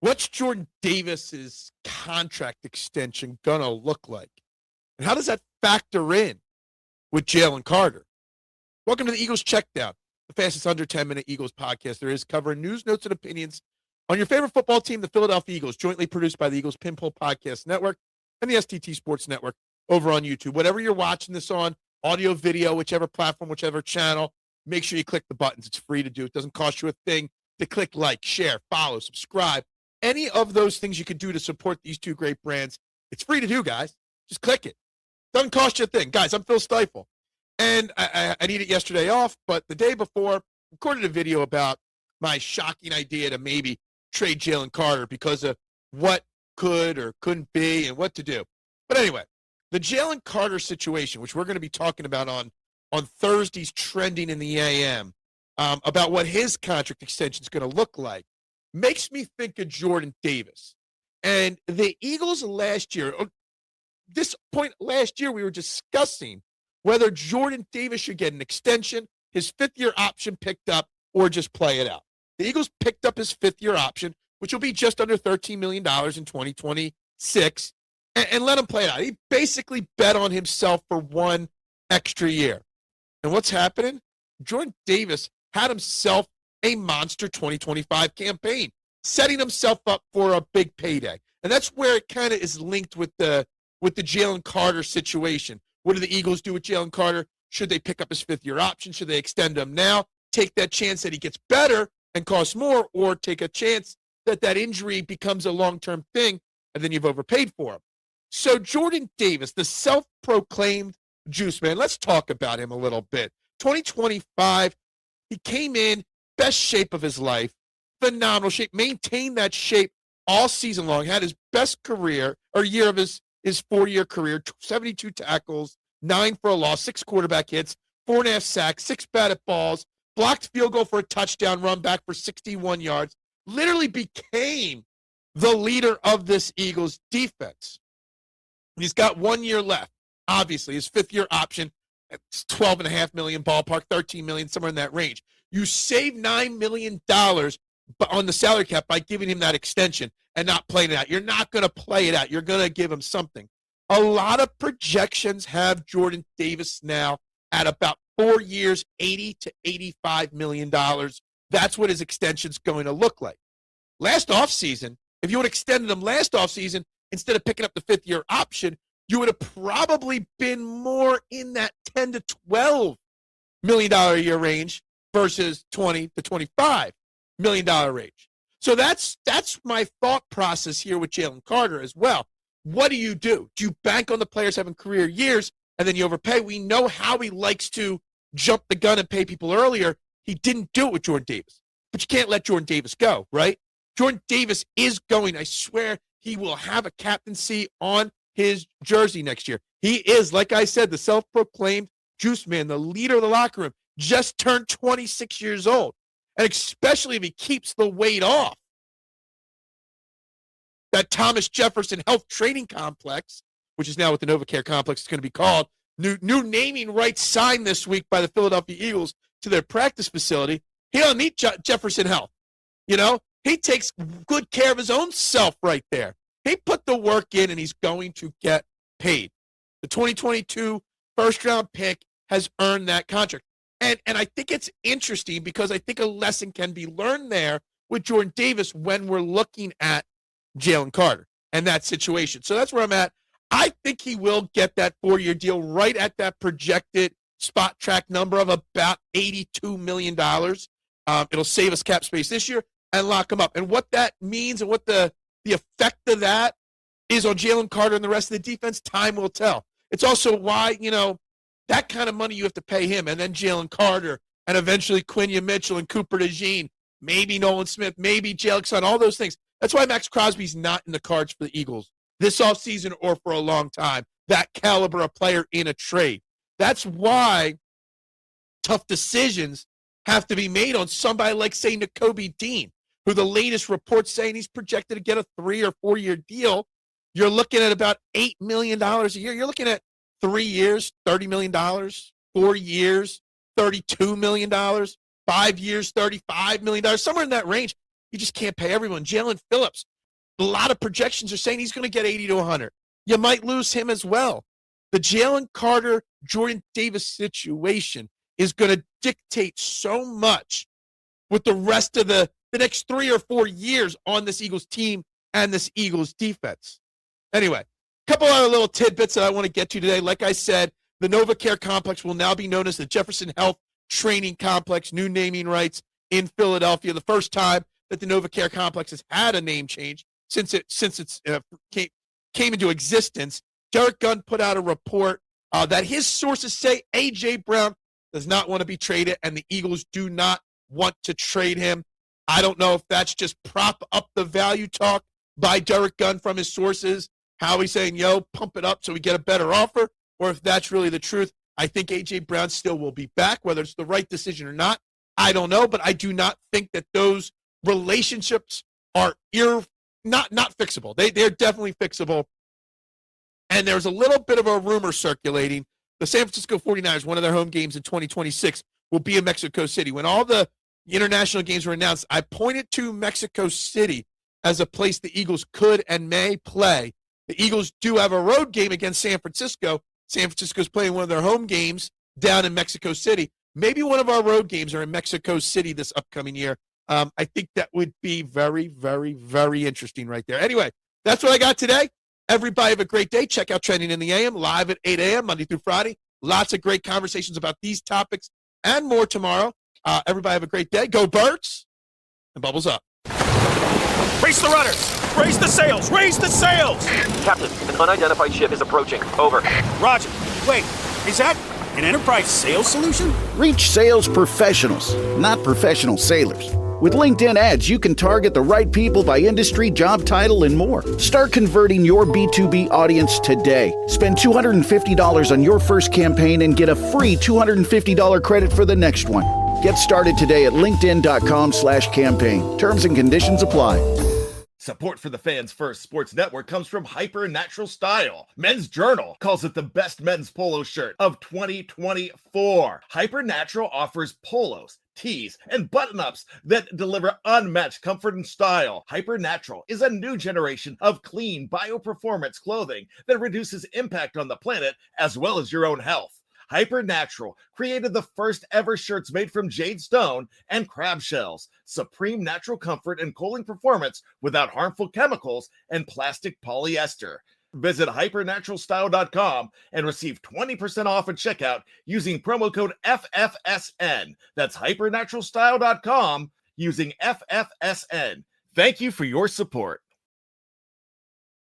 What's Jordan Davis's contract extension going to look like? And how does that factor in with Jalen Carter? Welcome to the Eagles Checkdown, the fastest under 10-minute Eagles podcast there is, covering news, notes, and opinions on your favorite football team, the Philadelphia Eagles, jointly produced by the Eagles Pinpool Podcast Network and the STT Sports Network over on YouTube. Whatever you're watching this on, audio, video, whichever platform, whichever channel, make sure you click the buttons. It's free to do. It doesn't cost you a thing to click like, share, follow, subscribe. Any of those things you can do to support these two great brands, it's free to do, guys. Just click it. Doesn't cost you a thing. Guys, I'm Phil Stiefel. And I needed yesterday off, but the day before, recorded a video about my shocking idea to maybe trade Jalen Carter because of what could or couldn't be and what to do. But anyway, the Jalen Carter situation, which we're going to be talking about on Thursday's Trending in the AM, about what his contract extension is going to look like, makes me think of Jordan Davis. And the Eagles last year, this point last year, we were discussing whether Jordan Davis should get an extension, his fifth-year option picked up, or just play it out. The Eagles picked up his fifth-year option, which will be just under $13 million in 2026, and let him play it out. He basically bet on himself for one extra year. And what's happening? Jordan Davis had himself a monster 2025 campaign, setting himself up for a big payday. And that's where it kind of is linked with the Jalen Carter situation. What do the Eagles do with Jalen Carter? Should they pick up his fifth-year option? Should they extend him now, take that chance that he gets better and costs more, or take a chance that that injury becomes a long-term thing and then you've overpaid for him? So Jordan Davis, the self-proclaimed juice man, let's talk about him a little bit. 2025, he came in best shape of his life, phenomenal shape, maintained that shape all season long, had his best career or year of his 4-year career, 72 tackles, 9 for a loss, 6 quarterback hits, 4.5 sacks, 6 batted balls, blocked field goal for a touchdown, run back for 61 yards, literally became the leader of this Eagles defense. He's got 1 year left. Obviously, his fifth-year option, it's $12.5 million ballpark, $13 million, somewhere in that range. You save $9 million on the salary cap by giving him that extension and not playing it out. You're not going to play it out. You're going to give him something. A lot of projections have Jordan Davis now at about 4 years, $80 to $85 million. That's what his extension's going to look like. Last offseason, if you would have extended him last offseason, instead of picking up the fifth-year option, you would have probably been more in that $10 to $12 million a year range versus $20 to $25 million range. So that's my thought process here with Jalen Carter as well. What do? You do you bank on the players having career years and then you overpay? We know Howie likes to jump the gun and pay people earlier. He didn't do it with Jordan Davis. But you can't let Jordan Davis go, right? Jordan Davis is going. I swear he will have a captaincy on his jersey next year. He is, like I said, the self-proclaimed juice man, the leader of the locker room, just turned 26 years old. And especially if he keeps the weight off. That Thomas Jefferson Health Training Complex, which is now what the NovaCare Complex is going to be called, new naming rights signed this week by the Philadelphia Eagles to their practice facility. He don't need Jefferson Health. You know, he takes good care of his own self right there. He put the work in, and he's going to get paid. The 2022 first-round pick has earned that contract. And I think it's interesting because I think a lesson can be learned there with Jordan Davis when we're looking at Jalen Carter and that situation. So that's where I'm at. I think he will get that 4-year deal right at that projected spot track number of about $82 million. It'll save us cap space this year and lock him up. And what that means and what the effect of that is on Jalen Carter and the rest of the defense, time will tell. It's also why, that kind of money you have to pay him, and then Jalen Carter, and eventually Quinya Mitchell and Cooper DeJean, maybe Nolan Smith, maybe Jalen Son, all those things. That's why Max Crosby's not in the cards for the Eagles this offseason or for a long time, that caliber of player in a trade. That's why tough decisions have to be made on somebody like, say, Nakobe Dean, who the latest reports saying he's projected to get a 3 or 4 year deal. You're looking at about $8 million a year. You're looking at 3 years, $30 million, 4 years, $32 million, 5 years, $35 million, somewhere in that range. You just can't pay everyone. Jalen Phillips, a lot of projections are saying he's going to get 80 to 100. You might lose him as well. The Jalen Carter, Jordan Davis situation is going to dictate so much with the rest of the next 3 or 4 years on this Eagles team and this Eagles defense. Anyway, a couple other little tidbits that I want to get to today. Like I said, the NovaCare Complex will now be known as the Jefferson Health Training Complex, new naming rights in Philadelphia. The first time that the NovaCare Complex has had a name change since it came into existence. Derek Gunn put out a report that his sources say A.J. Brown does not want to be traded, and the Eagles do not want to trade him. I don't know if that's just prop up the value talk by Derek Gunn from his sources, how he's saying, pump it up so we get a better offer, or if that's really the truth. I think A.J. Brown still will be back, whether it's the right decision or not. I don't know, but I do not think that those relationships are not fixable. They're definitely fixable. And there's a little bit of a rumor circulating. The San Francisco 49ers, one of their home games in 2026, will be in Mexico City. When all the international games were announced, I pointed to Mexico City as a place the Eagles could and may play. The Eagles do have a road game against San Francisco. San Francisco's playing one of their home games down in Mexico City. Maybe one of our road games are in Mexico City this upcoming year. I think that would be very, very, very interesting right there. Anyway, that's what I got today. Everybody have a great day. Check out Trending in the AM, live at 8 a.m., Monday through Friday. Lots of great conversations about these topics and more tomorrow. Everybody have a great day. Go Birds, and bubbles up. Raise the rudders! Raise the sails! Raise the sails! Captain, an unidentified ship is approaching. Over. Roger. Wait, is that an enterprise sales solution? Reach sales professionals, not professional sailors. With LinkedIn ads, you can target the right people by industry, job title, and more. Start converting your B2B audience today. Spend $250 on your first campaign and get a free $250 credit for the next one. Get started today at linkedin.com/campaign. Terms and conditions apply. Support for the Fans First Sports Network comes from Hyper Natural Style. Men's Journal calls it the best men's polo shirt of 2024. Hyper Natural offers polos, tees, and button-ups that deliver unmatched comfort and style. Hyper Natural is a new generation of clean bio-performance clothing that reduces impact on the planet as well as your own health. Hyper Natural created the first ever shirts made from jade stone and crab shells. Supreme natural comfort and cooling performance without harmful chemicals and plastic polyester. Visit hypernaturalstyle.com and receive 20% off at checkout using promo code FFSN. That's hypernaturalstyle.com using FFSN. Thank you for your support.